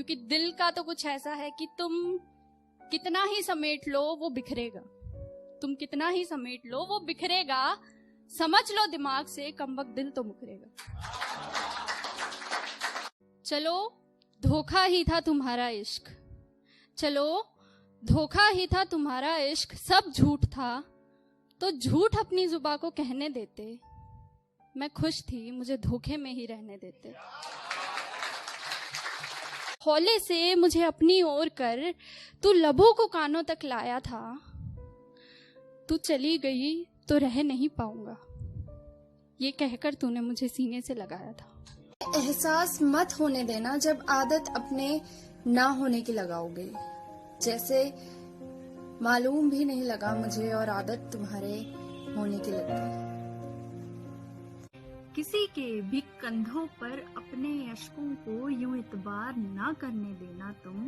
क्योंकि दिल का तो कुछ ऐसा है कि तुम कितना ही समेट लो वो बिखरेगा, तुम कितना ही समेट लो वो बिखरेगा, समझ लो दिमाग से कमबख्त दिल तो मुकरेगा। चलो धोखा ही था तुम्हारा इश्क, चलो धोखा ही था तुम्हारा इश्क, सब झूठ था तो झूठ अपनी जुबां को कहने देते, मैं खुश थी मुझे धोखे में ही रहने देते। हौले से मुझे अपनी ओर कर तू लबों को कानों तक लाया था, तू चली गई तो रह नहीं पाऊंगा, ये कहकर तूने मुझे सीने से लगाया था। एहसास मत होने देना जब आदत अपने ना होने की लगाओगे, जैसे मालूम भी नहीं लगा मुझे और आदत तुम्हारे होने की लग गई। किसी के भी कंधों पर अपने अश्कों को यूं इतबार ना करने देना तुम,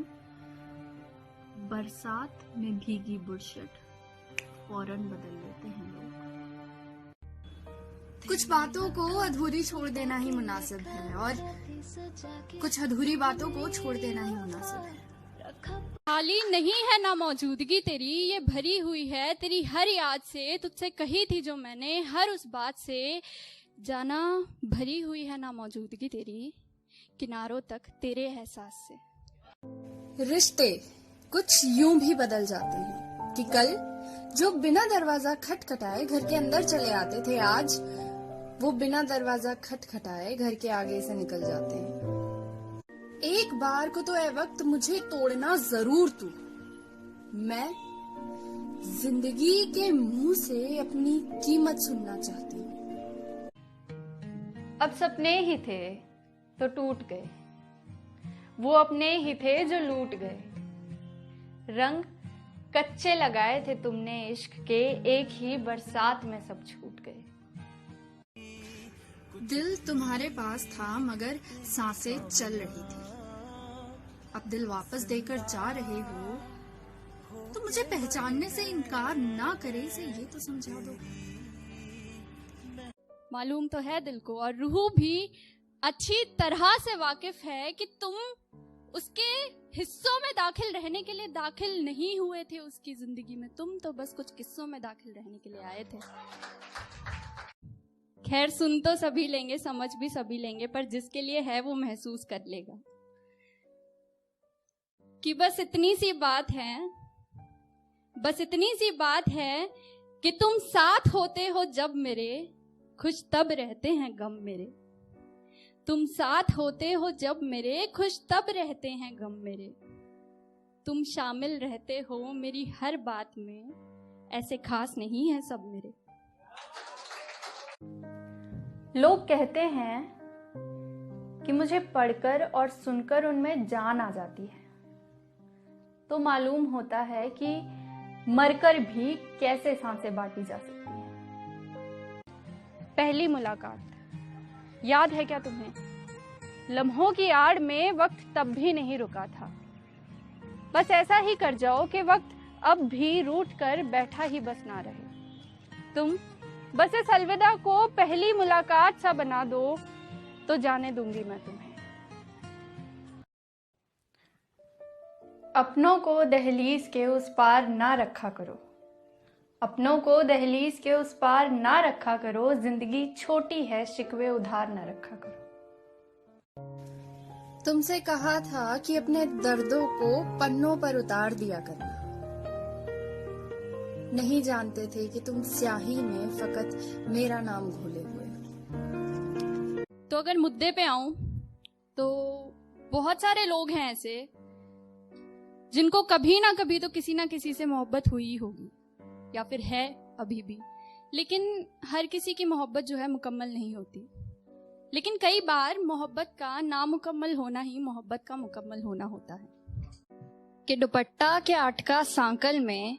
बरसात में भीगी बुरशट फौरन बदल लेते हैं लोग। कुछ बातों को अधूरी छोड़ देना ही मुनासिब है और कुछ अधूरी बातों को छोड़ देना ही मुनासिब है। खाली नहीं है ना मौजूदगी तेरी, ये भरी हुई है तेरी हर याद से, तुझसे कही थी जो मैंने हर उस बात से, जाना भरी हुई है ना मौजूदगी तेरी, किनारों तक तेरे एहसास से। रिश्ते कुछ यूं भी बदल जाते हैं कि कल जो बिना दरवाजा खटखटाए घर के अंदर चले आते थे, आज वो बिना दरवाजा खटखटाए घर के आगे से निकल जाते हैं। एक बार को तो ए वक्त मुझे तोड़ना जरूर तू, मैं जिंदगी के मुंह से अपनी कीमत सुनना चाहती हूँ। अब सपने ही थे तो टूट गए, वो अपने ही थे जो लूट गए, रंग कच्चे लगाए थे तुमने इश्क के, एक ही बरसात में सब छूट गए। दिल तुम्हारे पास था मगर सांसें चल रही थी, अब दिल वापस देकर जा रहे हो तो मुझे पहचानने से इनकार ना करे, इसे ये तो समझा दो। मालूम तो है दिल को और रूह भी अच्छी तरह से वाकिफ है कि तुम उसके हिस्सों में दाखिल रहने के लिए दाखिल नहीं हुए थे उसकी जिंदगी में, तुम तो बस कुछ किस्सों में दाखिल रहने के लिए आए थे। खैर सुन तो सभी लेंगे, समझ भी सभी लेंगे, पर जिसके लिए है वो महसूस कर लेगा कि बस इतनी सी बात है, बस इतनी सी बात है कि तुम साथ होते हो जब मेरे, खुश तब रहते हैं गम मेरे। तुम साथ होते हो जब मेरे, खुश तब रहते हैं गम मेरे। तुम शामिल रहते हो मेरी हर बात में, ऐसे खास नहीं है सब मेरे। लोग कहते हैं कि मुझे पढ़कर और सुनकर उनमें जान आ जाती है, तो मालूम होता है कि मरकर भी कैसे सांसें बांटी जा सकती हैं। पहली मुलाकात याद है क्या तुम्हें? लम्हों की आड़ में वक्त तब भी नहीं रुका था, बस ऐसा ही कर जाओ कि वक्त अब भी रूठ कर बैठा ही बस ना रहे। तुम बस इस अलविदा को पहली मुलाकात सा बना दो तो जाने दूंगी मैं तुम्हें। अपनों को दहलीज के उस पार ना रखा करो, अपनों को दहलीज के उस पार ना रखा करो, जिंदगी छोटी है शिकवे उधार ना रखा करो। तुमसे कहा था कि अपने दर्दों को पन्नों पर उतार दिया करना, नहीं जानते थे कि तुम स्याही में फकत मेरा नाम घोले हुए। तो अगर मुद्दे पे आऊं तो बहुत सारे लोग हैं ऐसे जिनको कभी ना कभी तो किसी ना किसी से मोहब्बत हुई होगी या फिर है अभी भी, लेकिन हर किसी की मोहब्बत जो है मुकम्मल नहीं होती। लेकिन कई बार मोहब्बत का नामुकम्मल होना ही मोहब्बत का मुकम्मल होना होता है। कि दुपट्टा के अटका सांकल में,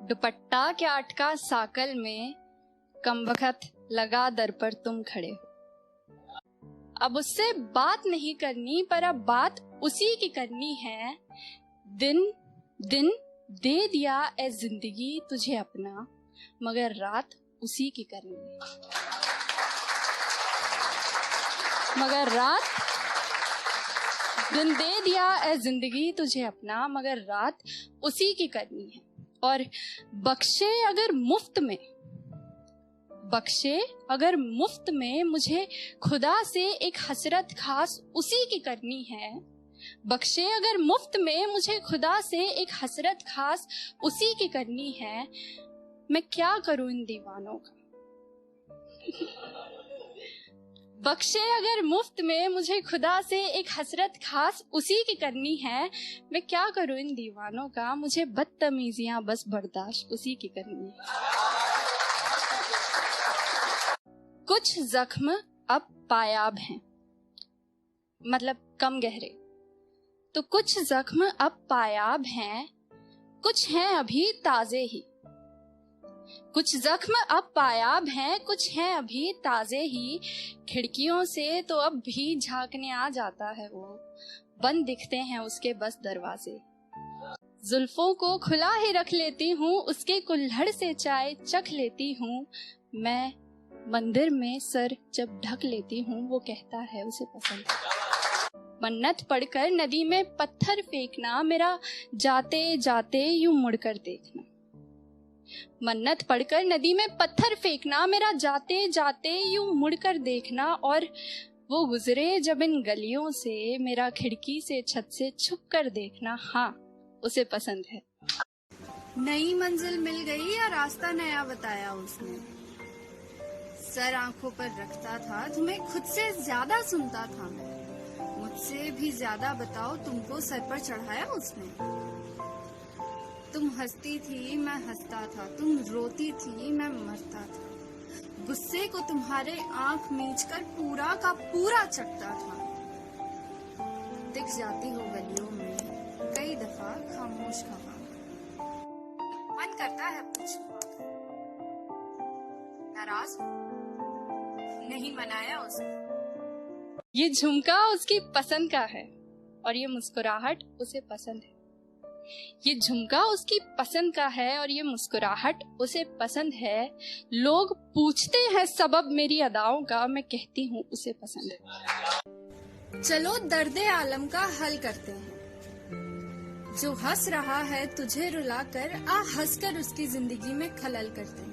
दुपट्टा के अटका साकल में, कमबख्त लगा दर पर तुम खड़े हो। अब उससे बात नहीं करनी पर अब बात उसी की करनी है। दिन दिन दे दिया ए जिंदगी तुझे अपना, मगर रात उसी की करनी है, मगर रात दिन दे दिया ए जिंदगी तुझे अपना, मगर रात उसी की करनी है। और बख्शे अगर मुफ्त में मुझे खुदा से एक हसरत खास उसी की करनी है। बख्शे अगर मुफ्त में मुझे खुदा से एक हसरत खास उसी की करनी है, मैं क्या करूं इन दीवानों का। बख्शे अगर मुफ्त में मुझे खुदा से एक हसरत खास उसी की करनी है, मैं क्या करूं इन दीवानों का, मुझे बदतमीजियां बस बर्दाश्त उसी की करनी है। कुछ जख्म अब पायाब हैं, मतलब कम गहरे, तो कुछ जख्म अब पायाब हैं, कुछ हैं अभी ताजे ही। कुछ जख्म अब पायाब हैं, कुछ हैं अभी ताजे ही। खिड़कियों से तो अब भी झांकने आ जाता है वो, बंद दिखते हैं उसके बस दरवाजे। जुल्फों को खुला ही रख लेती हूँ, उसके कुल्हड़ से चाय चख लेती हूँ। मैं मंदिर में सर जब ढक लेती हूँ, वो कहता है उसे पसंद है। मन्नत पढ़कर नदी में पत्थर फेंकना, मेरा जाते जाते यूं मुड़कर देखना। मन्नत पढ़कर नदी में पत्थर फेंकना, मेरा जाते जाते यूं मुड़कर देखना। और वो गुजरे जब इन गलियों से, मेरा खिड़की से छत से छुप कर देखना। हाँ, उसे पसंद है। नई मंजिल मिल गई या रास्ता नया बताया उसने। सर आंखों पर रखता था, तुम्हें खुद से ज्यादा सुनता था मैं। मुझसे भी ज्यादा बताओ तुमको सर पर चढ़ाया उसने। तुम हंसती थी मैं हंसता था, तुम रोती थी मैं मरता था। गुस्से को तुम्हारे आंख मीचकर पूरा का पूरा चटता था। दिख जाती हो गलियों में कई दफा खामोश खबा, मन करता है पूछूं नाराज नहीं मनाया उसे। ये झुमका उसकी पसंद का है और ये मुस्कुराहट उसे पसंद है। ये झुमका उसकी पसंद का है और ये मुस्कुराहट उसे पसंद है। लोग पूछते हैं सबब मेरी अदाओं का, मैं कहती हूँ उसे पसंद है। चलो दर्दे आलम का हल करते हैं। जो हंस रहा है तुझे रुलाकर, आ हंसकर उसकी जिंदगी में खलल करते हैं।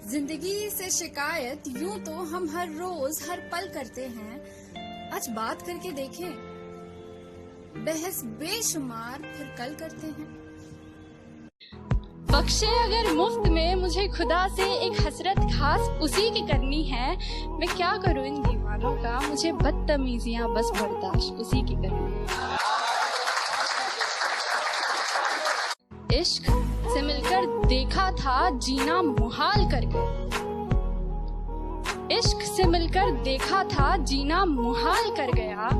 जिंदगी से शिकायत यूं तो हम हर रोज हर पल करते हैं। आज बात करके देखें, बहस बेशुमार फिर कल करते हैं। बख्शे अगर मुफ्त में मुझे खुदा से एक हसरत खास उसी की करनी है, मैं क्या करूं इन दीवानों का, मुझे बदतमीजियां बस बर्दाश्त उसी की करनी है। इश्क से मिलकर देखा था जीना मुहाल कर गया। इश्क से मिलकर देखा था जीना मुहाल कर गया।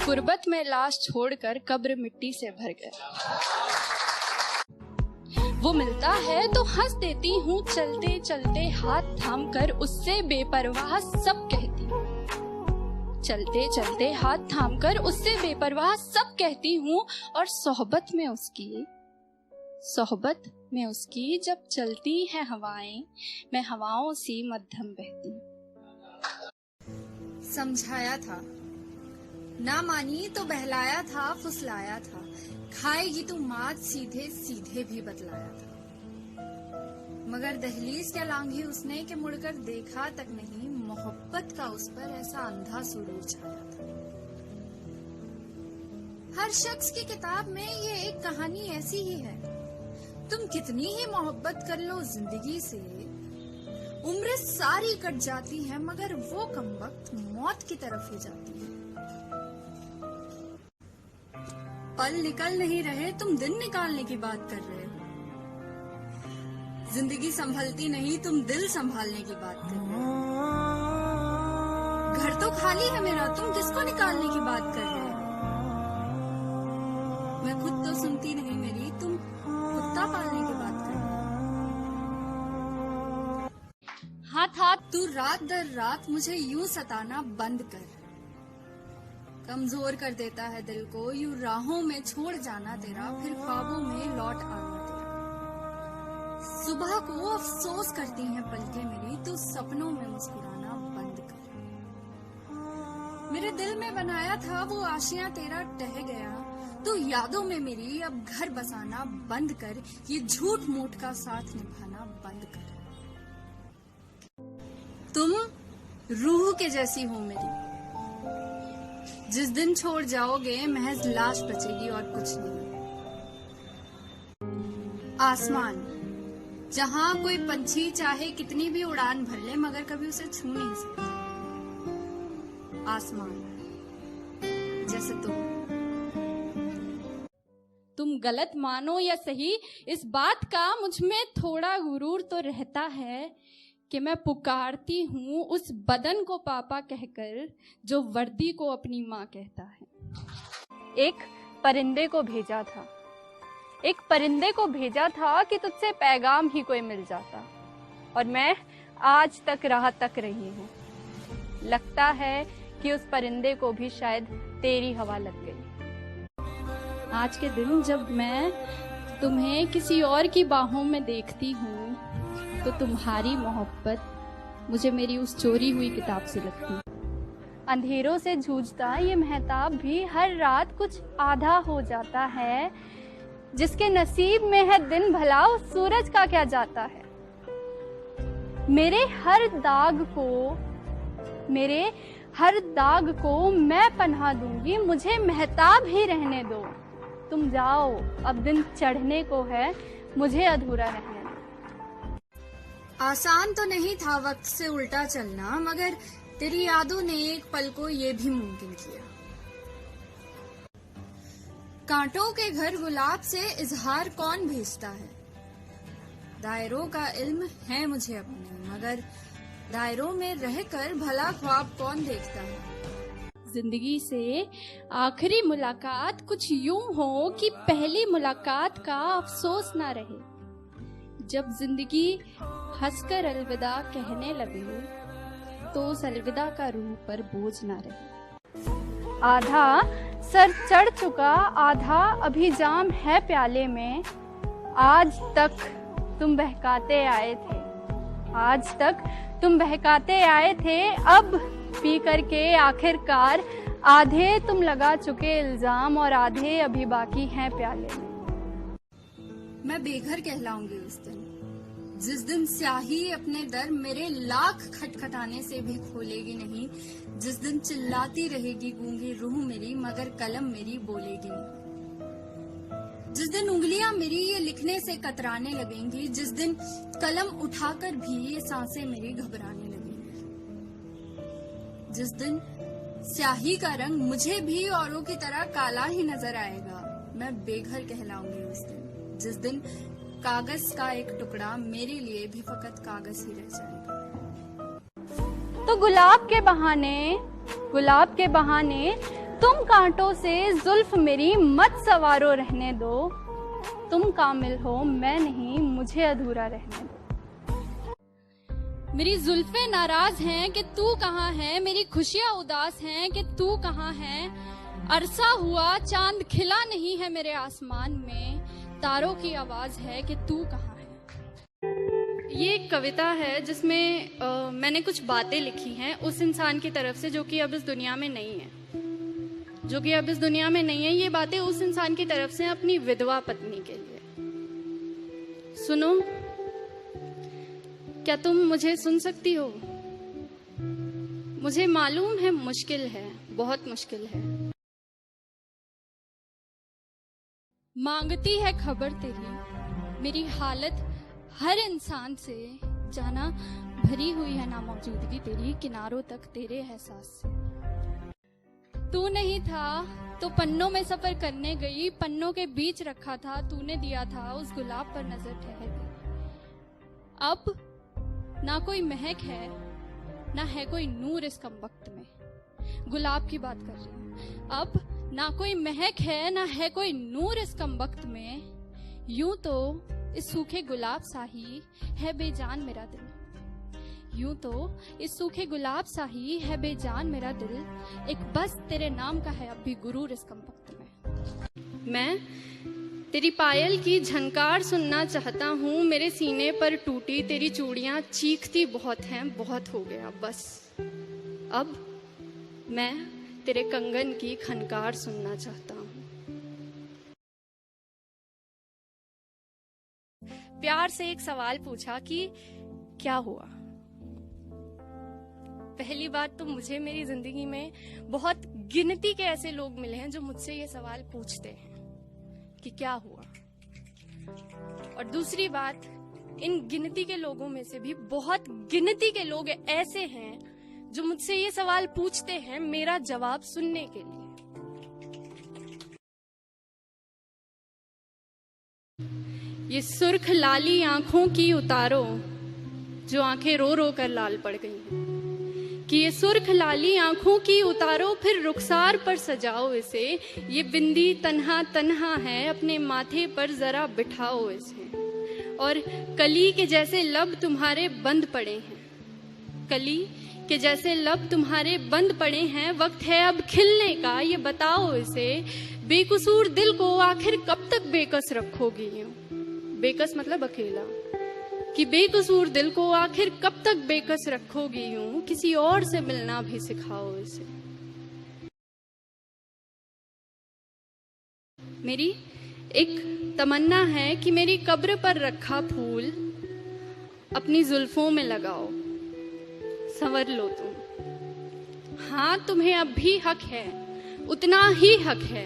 गुर्बत में लाश छोड़कर कब्र मिट्टी से भर गया। वो मिलता है तो हंस देती हूँ, चलते चलते हाथ थाम कर उससे बेपरवाह सब कहती हूँ। चलते चलते हाथ थाम कर उससे बेपरवाह सब कहती हूँ। और सोहबत में उसकी जब चलती हैं हवाएं, मैं हवाओं सी मध्यम बहती हूँ। समझाया था ना मानी तो बहलाया था, फुसलाया था। खाएगी तू मात सीधे सीधे भी बतलाया था। मगर दहलीज क्या लांघी उसने कि मुड़कर देखा तक नहीं। मोहब्बत का उस पर ऐसा अंधा सुरूर छाया था। हर शख्स की किताब में ये एक कहानी ऐसी ही है। तुम कितनी ही मोहब्बत कर लो जिंदगी से, उम्र सारी कट जाती है मगर वो कमबख्त मौत की तरफ ही जाती है। पल निकल नहीं रहे, तुम दिन निकालने की बात कर रहे हो। जिंदगी संभलती नहीं, तुम दिल संभालने की बात कर रहे हो। घर तो खाली है मेरा, तुम किसको निकालने की बात कर रहे हो। मैं खुद तो सुनती नहीं मेरी, तुम कुत्ता पालने की बात कर रहे हो। हाथ तू रात दर रात मुझे यूं सताना बंद कर। कमजोर कर देता है दिल को, यूं राहों में छोड़ जाना तेरा, फिर ख्वाबों में लौट आना तेरा। सुबह को अफसोस करती हैं पलकें मेरी, तू सपनों में मुस्कुराना बंद कर। मेरे दिल में बनाया था वो आशियां तेरा टह गया। तो यादों में मेरी अब घर बसाना बंद कर, ये झूठ मूठ का साथ निभाना बंद कर। तुम रूह के जैसी हो मेरी, जिस दिन छोड़ जाओगे महज लाश बचेगी और कुछ नहीं। आसमान जहां कोई पंछी चाहे कितनी भी उड़ान भर ले मगर कभी उसे छू नहीं सकता। आसमान जैसे तुम गलत मानो या सही, इस बात का मुझ में थोड़ा गुरूर तो रहता है कि मैं पुकारती हूँ उस बदन को पापा कहकर जो वर्दी को अपनी माँ कहता है। एक परिंदे को भेजा था, एक परिंदे को भेजा था कि तुझसे पैगाम ही कोई मिल जाता, और मैं आज तक राह तक रही हूँ। लगता है कि उस परिंदे को भी शायद तेरी हवा लग गई। आज के दिन जब मैं तुम्हें किसी और की बाहों में देखती हूँ तो तुम्हारी मोहब्बत मुझे मेरी उस चोरी हुई किताब से लगती है। अंधेरों से जूझता ये महताब भी हर रात कुछ आधा हो जाता है। जिसके नसीब में है दिन भला उस सूरज का क्या जाता है। मेरे हर दाग को मैं पन्हा दूंगी, मुझे महताब ही रहने दो। तुम जाओ, अब दिन चढ़ने को है, मुझे अधूरा रहने दो। आसान तो नहीं था वक्त से उल्टा चलना, मगर तेरी यादों ने एक पल को ये भी मुमकिन किया। कांटों के घर गुलाब से इजहार कौन भेजता है। दायरों का इल्म है मुझे अपने, मगर दायरों में रहकर भला ख्वाब कौन देखता है। जिंदगी से आखिरी मुलाकात कुछ यूं हो कि पहली मुलाकात का अफसोस ना रहे। जब जिंदगी हंसकर अलविदा कहने लगे तो उस अलविदा का रूह पर बोझ ना रहे। आधा सर चढ़ चुका, आधा अभी जाम है प्याले में। आज तक तुम बहकाते आए थे, आज तक तुम बहकाते आए थे। अब पी करके आखिरकार आधे तुम लगा चुके इल्जाम और आधे अभी बाकी हैं प्याले में। मैं बेघर कहलाऊंगी उस दिन, जिस दिन स्याही अपने दर मेरे लाख खटखटाने से भी खोलेगी नहीं। जिस दिन चिल्लाती रहेगी गूंगी रूह मेरी, मगर कलम मेरी बोलेगी नहीं। जिस दिन उंगलियां मेरी ये लिखने से कतराने लगेंगी, जिस दिन कलम उठाकर भी ये सांसें मेरी घबराने लगेंगी। जिस दिन स्याही का रंग मुझे भी औरों की तरह काला ही नजर आएगा, मैं बेघर कहलाऊंगी उस दिन। जिस दिन कागज का एक टुकड़ा मेरे लिए भी फकत कागज ही रह जाएगा। तो गुलाब के बहाने तुम कांटों से जुल्फ मेरी मत सवारो रहने दो। तुम कामिल हो मैं नहीं, मुझे अधूरा रहने दो। मेरी जुल्फे नाराज हैं कि तू कहाँ है, मेरी खुशियाँ उदास हैं कि तू कहाँ है। अरसा हुआ चांद खिला नहीं है मेरे आसमान में, तारों की आवाज है कि तू कहाँ है। ये एक कविता है जिसमें मैंने कुछ बातें लिखी हैं उस इंसान की तरफ से जो कि अब इस दुनिया में नहीं है, ये बातें उस इंसान की तरफ से अपनी विधवा पत्नी के लिए। सुनो, क्या तुम मुझे सुन सकती हो? मुझे मालूम है मुश्किल है, बहुत मुश्किल है। मांगती है खबर तेरी मेरी हालत हर इंसान से, जाना भरी हुई है नामौजूदगी तेरी किनारों तक तेरे एहसास से। तू नहीं था तो पन्नों में सफर करने गई, पन्नों के बीच रखा था तूने दिया था उस गुलाब पर नजर ठहर गई। अब ना कोई महक है ना है कोई नूर इस कमबख्त में। गुलाब की बात कर रही हूँ। अब ना कोई महक है ना है कोई नूर इस कमबख्त में। यूं तो इस सूखे गुलाब सा ही है बेजान मेरा दिल, यूं तो इस सूखे गुलाब सा ही है बेजान मेरा दिल। एक बस तेरे नाम का है अब भी गुरूर इस कमबख्त में। मैं तेरी पायल की झनकार सुनना चाहता हूँ, मेरे सीने पर टूटी तेरी चूड़ियां चीखती बहुत हैं, बहुत हो गया बस। अब मैं तेरे कंगन की खनकार सुनना चाहता हूँ। प्यार से एक सवाल पूछा कि क्या हुआ। पहली बात तो मुझे मेरी जिंदगी में बहुत गिनती के ऐसे लोग मिले हैं जो मुझसे ये सवाल पूछते हैं कि क्या हुआ। और दूसरी बात, इन गिनती के लोगों में से भी बहुत गिनती के लोग ऐसे हैं जो मुझसे ये सवाल पूछते हैं मेरा जवाब सुनने के लिए। ये सुर्ख लाली आंखों की उतारो जो आंखें रो रो कर लाल पड़ गई हैं, कि ये सुर्ख लाली आंखों की उतारो फिर रुखसार पर सजाओ इसे, ये बिंदी तन्हा तन्हा है अपने माथे पर जरा बिठाओ इसे। और कली के जैसे लब तुम्हारे बंद पड़े हैं, कली के जैसे लब तुम्हारे बंद पड़े हैं, वक्त है अब खिलने का, ये बताओ इसे। बेकसूर दिल को आखिर कब तक बेकस रखोगी यूं, बेकस मतलब अकेला, कि बेकसूर दिल को आखिर कब तक बेकस रखोगी यूं, किसी और से मिलना भी सिखाओ इसे। मेरी एक तमन्ना है कि मेरी कब्र पर रखा फूल अपनी जुल्फों में लगाओ, संवर लो तुम। हाँ, तुम्हें अब भी हक है, उतना ही हक है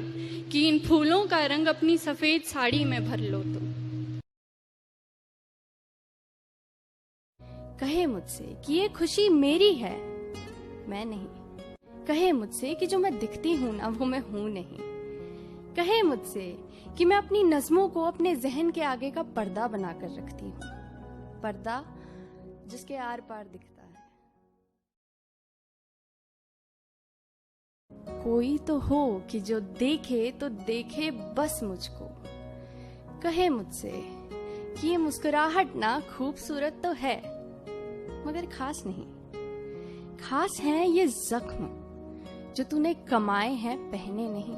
कि इन फूलों का रंग अपनी सफेद साड़ी में भर लो तुम। कहे मुझसे कि ये खुशी मेरी है, मैं नहीं। कहे मुझसे कि जो मैं दिखती हूं ना वो मैं हूं नहीं। कहे मुझसे कि मैं अपनी नज़्मों को अपने जहन के आगे का पर्दा बनाकर रखती हूँ, पर्दा जिसके आर पार दिखता है। कोई तो हो कि जो देखे तो देखे बस मुझको। कहे मुझसे कि ये मुस्कुराहट ना खूबसूरत तो है मगर खास नहीं, खास है ये जख्म जो तूने कमाए हैं पहने नहीं।